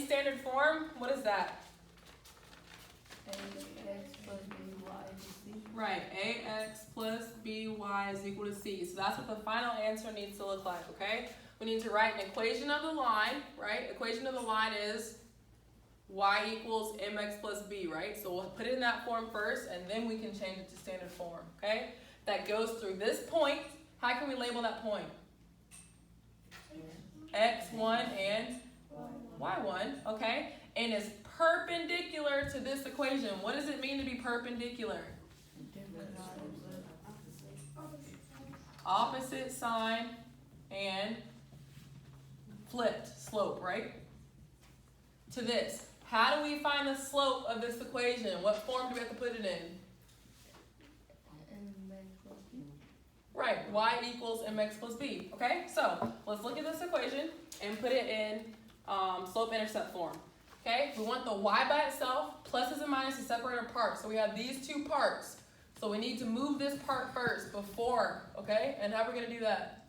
in standard form, what is that? Ax plus by is c. Right, ax plus by is equal to c. So that's what the final answer needs to look like, okay? We need to write an equation of the line, right? Equation of the line is y equals mx plus b, right? So we'll put it in that form first, and then we can change it to standard form, okay? That goes through this point. How can we label that point? X1 and Y1, okay? And it's perpendicular to this equation. What does it mean to be perpendicular? Different sides. Opposite sign and flipped slope, right? To this. How do we find the slope of this equation? What form do we have to put it in? Mx plus b. Right, y equals mx plus b, okay? So, let's look at this equation and put it in slope-intercept form, okay? We want the y by itself, pluses and minuses separate apart. So we have these two parts. So we need to move this part first before, okay? And how are we gonna do that?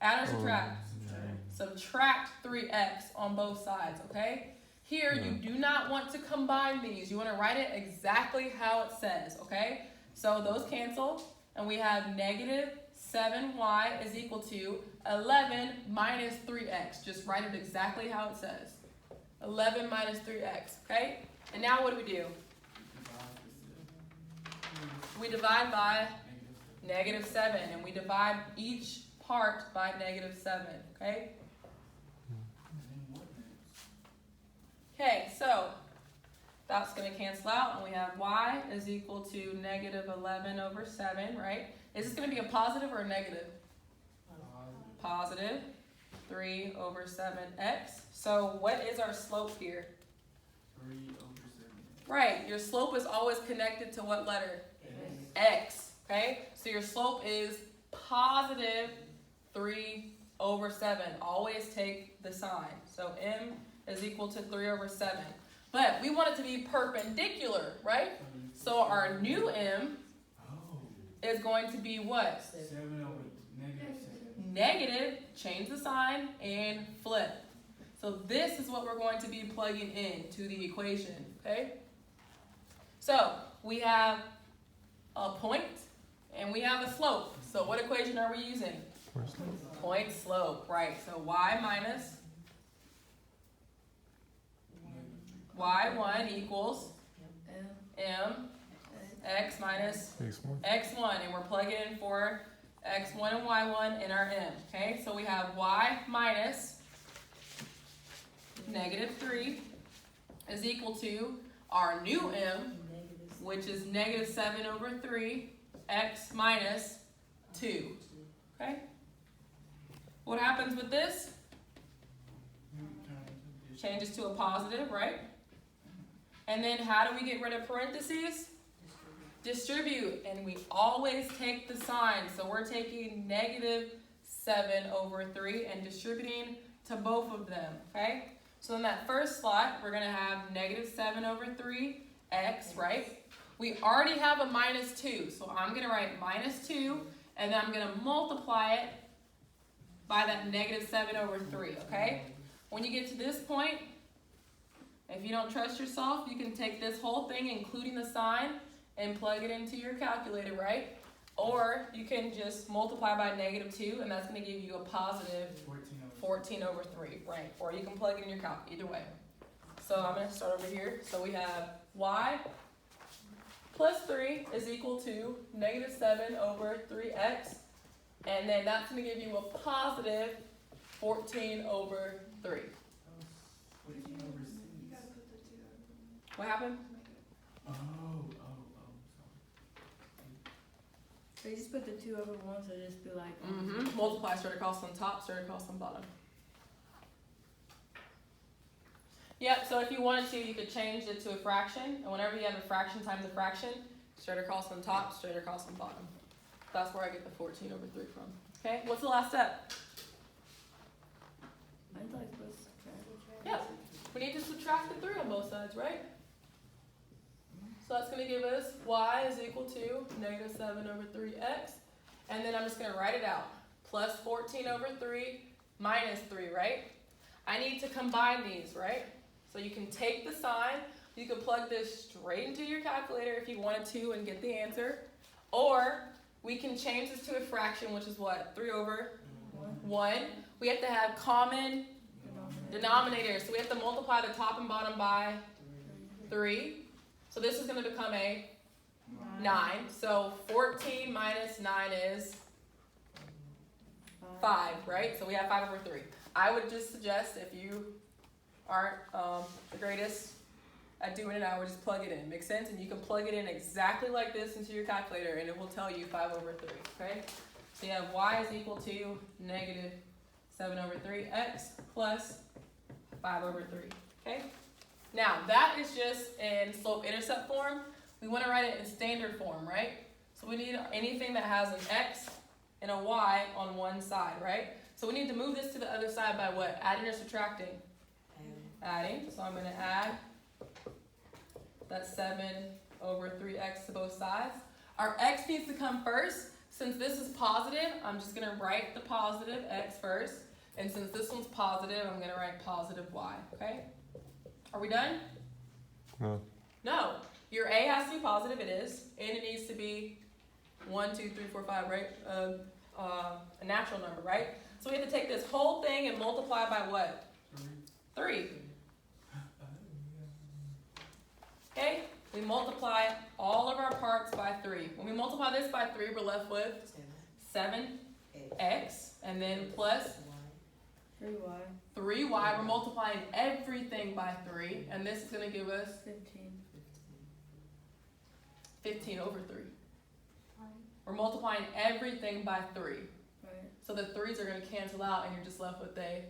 Add or subtract? Subtract 3x on both sides, okay? Here, you do not want to combine these. You want to write it exactly how it says, okay? So those cancel, and we have negative 7y is equal to 11 minus 3x. Just write it exactly how it says. 11 minus 3x, okay? And now what do? We divide by negative 7, and we divide each part by negative 7, okay? Okay, so that's going to cancel out, and we have y is equal to negative 11 over 7, right? Is this going to be a positive or a negative? Positive 3 over 7x. So what is our slope here? 3 over 7. Right, your slope is always connected to what letter? X, okay? So your slope is positive 3 over 7. Always take the sign. So m is equal to 3 over 7. But we want it to be perpendicular, right? So our new m is going to be what? 7 over negative 7. Negative, change the sign, and flip. So this is what we're going to be plugging in to the equation, okay? So we have a point, and we have a slope. So what equation are we using? Point slope, right. So y minus y1 equals m x minus x1, and we're plugging in for x1 and y1 in our m, okay? So we have y minus negative 3 is equal to our new m, which is negative 7 over 3, x minus 2, okay? What happens with this? Changes to a positive, right? And then how do we get rid of parentheses? Distribute, and we always take the sign. So we're taking negative 7 over 3 and distributing to both of them, okay? So in that first slot, we're gonna have negative 7 over 3x, right? We already have a minus 2, so I'm gonna write minus 2, and then I'm gonna multiply it by that negative 7 over 3, okay? When you get to this point, if you don't trust yourself, you can take this whole thing, including the sign, and plug it into your calculator, right? Or you can just multiply by negative 2, and that's going to give you a positive 14 over 3, right? Or you can plug it in your calc, either way. So I'm going to start over here. So we have y plus 3 is equal to negative 7 over 3x, and then that's going to give you a positive 14 over 3. 14 over 6. What happened? So you just put the 2 over 1, so just be like. Multiply straight across on top, straight across on bottom. Yep, so if you wanted to, you could change it to a fraction. And whenever you have a fraction times a fraction, straight across on top, straight across on bottom. That's where I get the 14 over 3 from. Okay, what's the last step? I thought you supposed to subtract. Yep, we need to subtract the 3 on both sides, right? So that's going to give us y is equal to negative 7 over 3x. And then I'm just going to write it out. Plus 14 over 3 minus 3, right? I need to combine these, right? So you can take the sign, you can plug this straight into your calculator if you wanted to and get the answer. Or we can change this to a fraction, which is what? 3 over 1. We have to have common denominators. So we have to multiply the top and bottom by 3. So this is going to become a 9. So 14 minus 9 is 5, right? So we have 5 over 3. I would just suggest if you aren't the greatest at doing it, I would just plug it in. Makes sense? And you can plug it in exactly like this into your calculator and it will tell you 5 over 3, okay? So you have y is equal to negative 7 over 3, x plus 5 over 3, okay? Now, that is just in slope-intercept form. We want to write it in standard form, right? So we need anything that has an x and a y on one side, right? So we need to move this to the other side by what? Adding or subtracting? Adding. So I'm going to add that 7 over 3x to both sides. Our x needs to come first. Since this is positive, I'm just going to write the positive x first. And since this one's positive, I'm going to write positive y, okay? Are we done? No. No. Your a has to be positive, it is. And it needs to be 1, 2, 3, 4, 5, right? A natural number, right? So we have to take this whole thing and multiply by what? 3. Okay? We multiply all of our parts by 3. When we multiply this by 3, we're left with 7x, and then plus 3y. 3y. We're multiplying everything by 3, and this is going to give us 15 over 3. We're multiplying everything by 3. Right. So the 3's are going to cancel out, and you're just left with a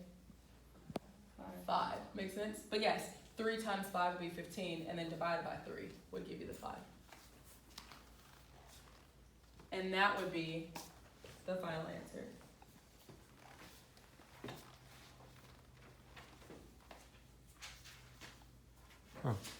5. Makes sense? But yes, 3 times 5 would be 15, and then divided by 3 would give you the 5. And that would be the final answer. Huh.